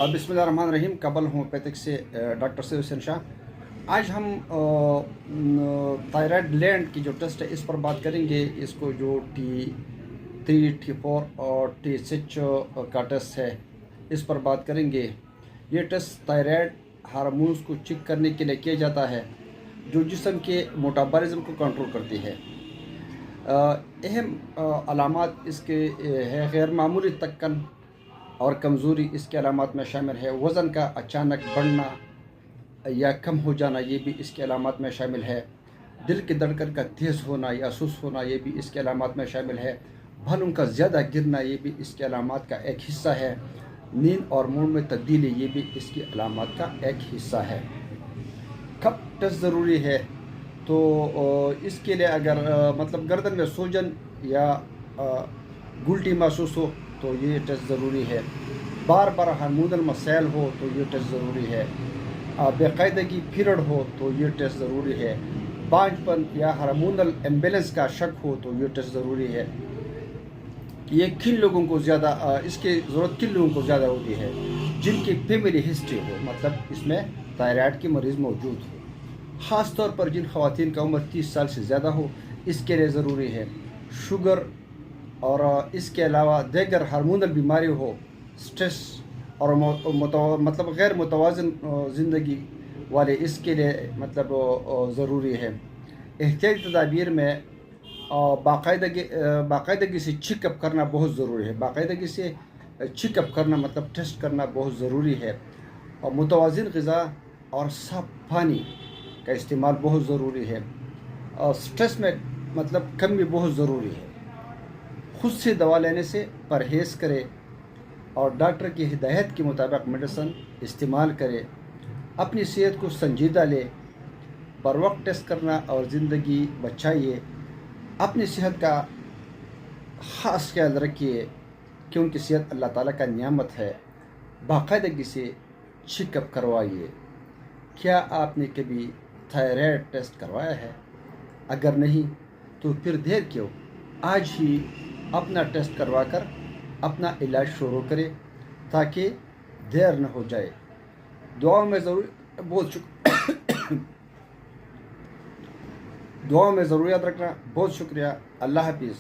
अब बिस्मिल्लाहिर्रहमानिर्रहीम कबल होम्योपैथिक से डॉक्टर सैयद हुसैन शाह। आज हम थायराइड ग्लैंड की जो टेस्ट है इस पर बात करेंगे। इसको जो T3 T4 और T6 का टेस्ट है इस पर बात करेंगे। ये टेस्ट थायराइड हार्मोन्स को चेक करने के लिए किया जाता है जो जिस्म के मेटाबॉलिज्म को कंट्रोल करती है। अहम अलामात इसके है गैर मामूली तक्कन और कमज़ोरी इसके अलामात में शामिल है। वज़न का अचानक बढ़ना या कम हो जाना ये भी इसके अलामात में शामिल है। दिल की धड़कन का तेज़ होना या सुस्त होना ये भी इसके अलामात में शामिल है। बालों का ज़्यादा गिरना ये भी इसके अलामात का एक हिस्सा है। नींद और मूड में तब्दीली ये भी इसकी अलामात का एक हिस्सा है। कब टेस्ट ज़रूरी है तो इसके लिए अगर मतलब गर्दन में सूजन या गुल्टी महसूस हो तो ये टेस्ट ज़रूरी है। बार बार हार्मोनल मसाइल हो तो ये टेस्ट ज़रूरी है। बेकायदगी पीरियड हो तो ये टेस्ट ज़रूरी है। बांझपन या हार्मोनल इम्बैलेंस का शक हो तो ये टेस्ट ज़रूरी है। ये किन लोगों को ज़्यादा इसकी ज़रूरत किन लोगों को ज़्यादा होती है? जिनकी फैमिली हिस्ट्री हो, मतलब इसमें थायराइड की मरीज़ मौजूद हो। ख़ास तौर पर जिन ख़वातीन का उम्र 30 साल से ज़्यादा हो इसके लिए ज़रूरी है। शुगर और इसके अलावा दीगर हार्मोनल बीमारी हो, स्ट्रेस और मतलब गैर मुतवाज़न ज़िंदगी वाले इसके लिए मतलब ज़रूरी है। एहतियाती तदाबीर में बाकायदगी से चेकअप करना बहुत ज़रूरी है। बाकायदगी से चेकअप करना मतलब टेस्ट करना बहुत ज़रूरी है। और मुतवाज़िन ग़िज़ा और साफ़ पानी का इस्तेमाल बहुत ज़रूरी है। और स्ट्रेस में मतलब कमी बहुत ज़रूरी है। खुद से दवा लेने से परहेज़ करें और डॉक्टर की हिदायत के मुताबिक मेडिसिन इस्तेमाल करें। अपनी सेहत को संजीदा लें, बर वक्त टेस्ट करना और ज़िंदगी बचाइए। अपनी सेहत का ख़ास ख्याल रखिए क्योंकि सेहत अल्लाह ताला का नियामत है। बाकायदगी से चेकअप करवाइए। क्या आपने कभी थायराइड टेस्ट करवाया है? अगर नहीं तो फिर देर क्यों, आज ही अपना टेस्ट करवा कर अपना इलाज शुरू करें ताकि देर न हो जाए। दुआओं में ज़रूर दुआओं में ज़रूर याद रखना। बहुत शुक्रिया। अल्लाह हाफिज़।